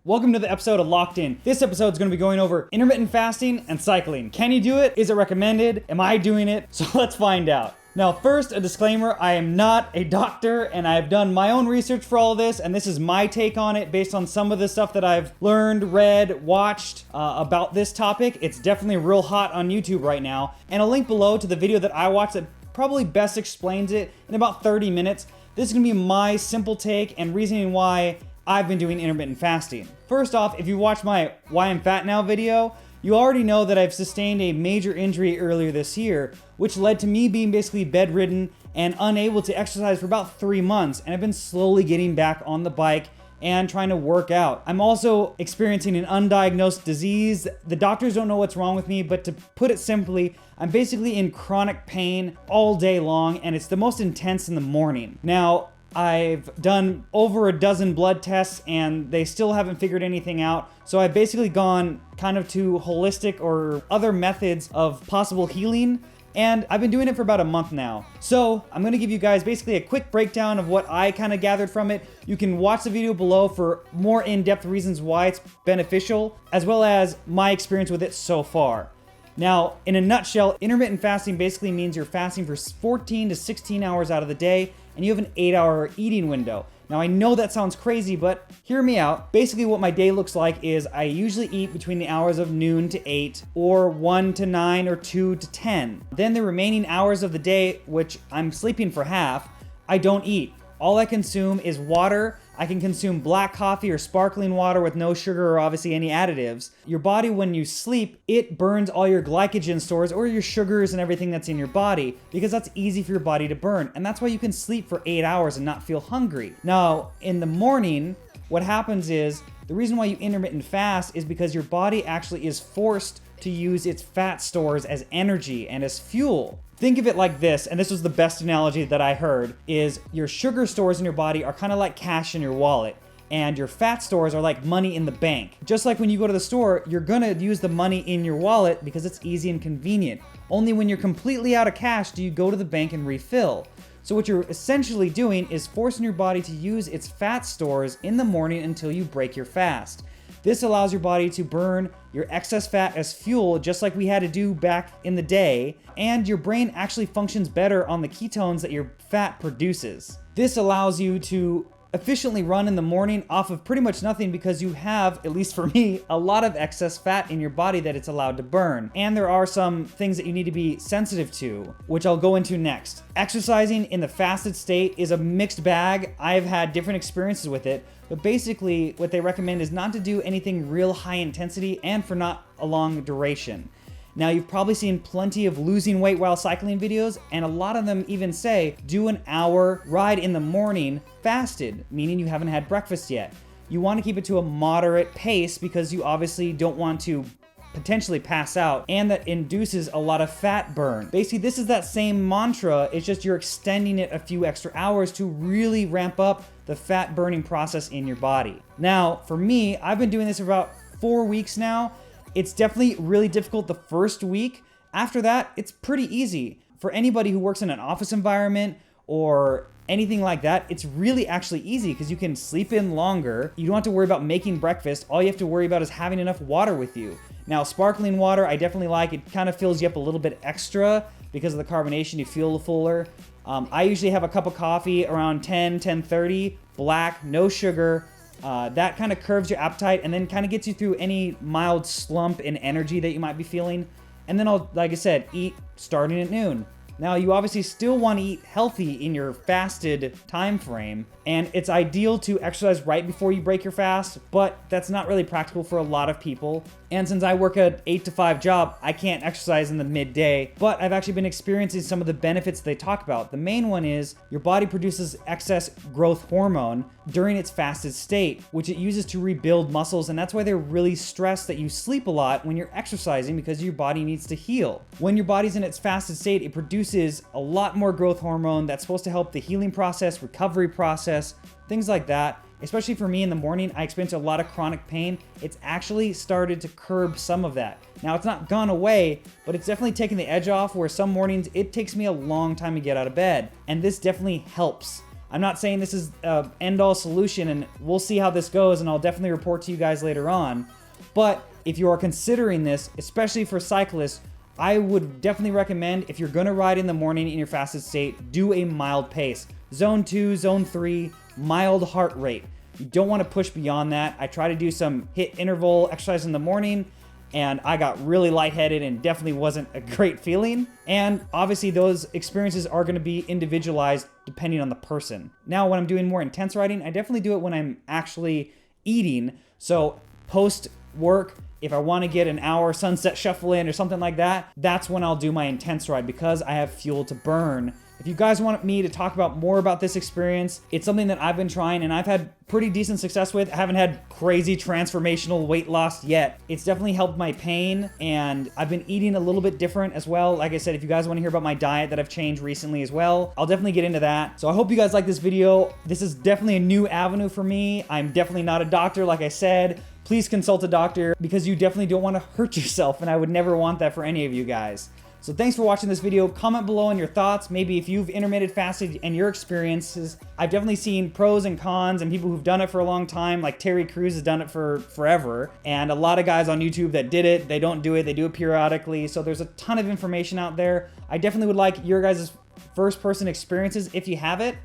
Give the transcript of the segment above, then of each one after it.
Welcome to the episode of Locked In. This episode is going to be going over intermittent fasting and cycling. Can you do it? Is it recommended? Am I doing it? So let's find out. Now, first, a disclaimer, I am not a doctor and I've done my own research for all of this, and this is my take on it based on some of the stuff that I've learned, read, watched about this topic. It's definitely real hot on YouTube right now, and a link below to the video that I watched that probably best explains it in about 30 minutes. This is going to be my simple take and reasoning why I've been doing intermittent fasting. First off, if you watched my Why I'm Fat Now video, you already know that I've sustained a major injury earlier this year, which led to me being basically bedridden and unable to exercise for about 3 months, and I've been slowly getting back on the bike and trying to work out. I'm also experiencing an undiagnosed disease. The doctors don't know what's wrong with me, but to put it simply, I'm basically in chronic pain all day long, and it's the most intense in the morning. Now, I've done over a dozen blood tests and they still haven't figured anything out. So I've basically gone kind of to holistic or other methods of possible healing. And I've been doing it for about a month now. So I'm gonna give you guys basically a quick breakdown of what I kind of gathered from it. You can watch the video below for more in-depth reasons why it's beneficial, as well as my experience with it so far. Now, in a nutshell, intermittent fasting basically means you're fasting for 14 to 16 hours out of the day, and you have an 8-hour eating window. Now, I know that sounds crazy, but hear me out. Basically, what my day looks like is I usually eat between the hours of noon to 8, or 1 to 9, or 2 to 10. Then the remaining hours of the day, which I'm sleeping for half, I don't eat. All I consume is water. I can consume black coffee or sparkling water with no sugar or obviously any additives. Your body, when you sleep, it burns all your glycogen stores or your sugars and everything that's in your body because that's easy for your body to burn. And that's why you can sleep for 8 hours and not feel hungry. Now, in the morning, what happens is the reason why you intermittent fast is because your body actually is forced to use its fat stores as energy and as fuel. Think of it like this, and this was the best analogy that I heard, is your sugar stores in your body are kind of like cash in your wallet, and your fat stores are like money in the bank. Just like when you go to the store, you're gonna use the money in your wallet because it's easy and convenient. Only when you're completely out of cash do you go to the bank and refill. So what you're essentially doing is forcing your body to use its fat stores in the morning until you break your fast. This allows your body to burn your excess fat as fuel, just like we had to do back in the day, and your brain actually functions better on the ketones that your fat produces. This allows you to efficiently run in the morning off of pretty much nothing because you have, at least for me, a lot of excess fat in your body that it's allowed to burn. And there are some things that you need to be sensitive to, which I'll go into next. Exercising in the fasted state is a mixed bag. I've had different experiences with it, but basically what they recommend is not to do anything real high intensity and for not a long duration. Now, you've probably seen plenty of losing weight while cycling videos, and a lot of them even say, do an hour ride in the morning fasted, meaning you haven't had breakfast yet. You want to keep it to a moderate pace because you obviously don't want to potentially pass out, and that induces a lot of fat burn. Basically, this is that same mantra, it's just you're extending it a few extra hours to really ramp up the fat burning process in your body. Now, for me, I've been doing this for about 4 weeks now. It's definitely really difficult the first week. After that, it's pretty easy. For anybody who works in an office environment or anything like that, it's really actually easy because you can sleep in longer. You don't have to worry about making breakfast. All you have to worry about is having enough water with you. Now, sparkling water, I definitely like. It kind of fills you up a little bit extra because of the carbonation. You feel fuller. I usually have a cup of coffee around 10:30, black, no sugar. That kind of curbs your appetite and then kind of gets you through any mild slump in energy that you might be feeling. And then I'll, like I said, eat starting at noon. Now, you obviously still want to eat healthy in your fasted time frame, and it's ideal to exercise right before you break your fast, but that's not really practical for a lot of people. And since I work an 8 to 5 job, I can't exercise in the midday, but I've actually been experiencing some of the benefits they talk about. The main one is your body produces excess growth hormone during its fasted state, which it uses to rebuild muscles, and that's why they're really stressed that you sleep a lot when you're exercising because your body needs to heal. When your body's in its fasted state, it produces a lot more growth hormone that's supposed to help the healing process, recovery process, things like that. Especially for me in the morning, I experience a lot of chronic pain. It's actually started to curb some of that. Now, it's not gone away, but it's definitely taken the edge off where some mornings it takes me a long time to get out of bed. And this definitely helps. I'm not saying this is an end-all solution, and we'll see how this goes, and I'll definitely report to you guys later on. But if you are considering this, especially for cyclists, I would definitely recommend, if you're gonna ride in the morning in your fasted state, do a mild pace. Zone 2, zone 3, mild heart rate. You don't wanna push beyond that. I try to do some HIIT interval exercise in the morning, and I got really lightheaded and definitely wasn't a great feeling. And obviously those experiences are gonna be individualized depending on the person. Now, when I'm doing more intense riding, I definitely do it when I'm actually eating. So post work, if I want to get an hour sunset shuffle in or something like that, that's when I'll do my intense ride because I have fuel to burn. If you guys want me to talk about more about this experience, it's something that I've been trying and I've had pretty decent success with. I haven't had crazy transformational weight loss yet. It's definitely helped my pain, and I've been eating a little bit different as well. Like I said, if you guys want to hear about my diet that I've changed recently as well, I'll definitely get into that. So I hope you guys like this video. This is definitely a new avenue for me. I'm definitely not a doctor, like I said. Please consult a doctor because you definitely don't want to hurt yourself, and I would never want that for any of you guys. So thanks for watching this video. Comment below on your thoughts. Maybe if you've intermittent fasted and your experiences. I've definitely seen pros and cons and people who've done it for a long time, like Terry Crews has done it for forever. And a lot of guys on YouTube that did it, they don't do it, they do it periodically. So there's a ton of information out there. I definitely would like your guys' first person experiences if you have it.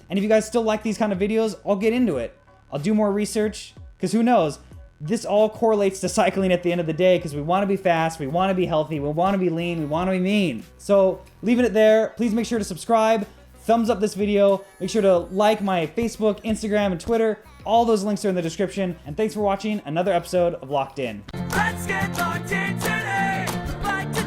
And if you guys still like these kind of videos, I'll get into it. I'll do more research, because who knows? This all correlates to cycling at the end of the day, because we want to be fast, we want to be healthy, we want to be lean, we want to be mean. So leaving it there. Please make sure to subscribe, thumbs up this video, make sure to like my Facebook, Instagram, and Twitter. All those links are in the description. And thanks for watching another episode of Locked In. Let's get locked in today, like the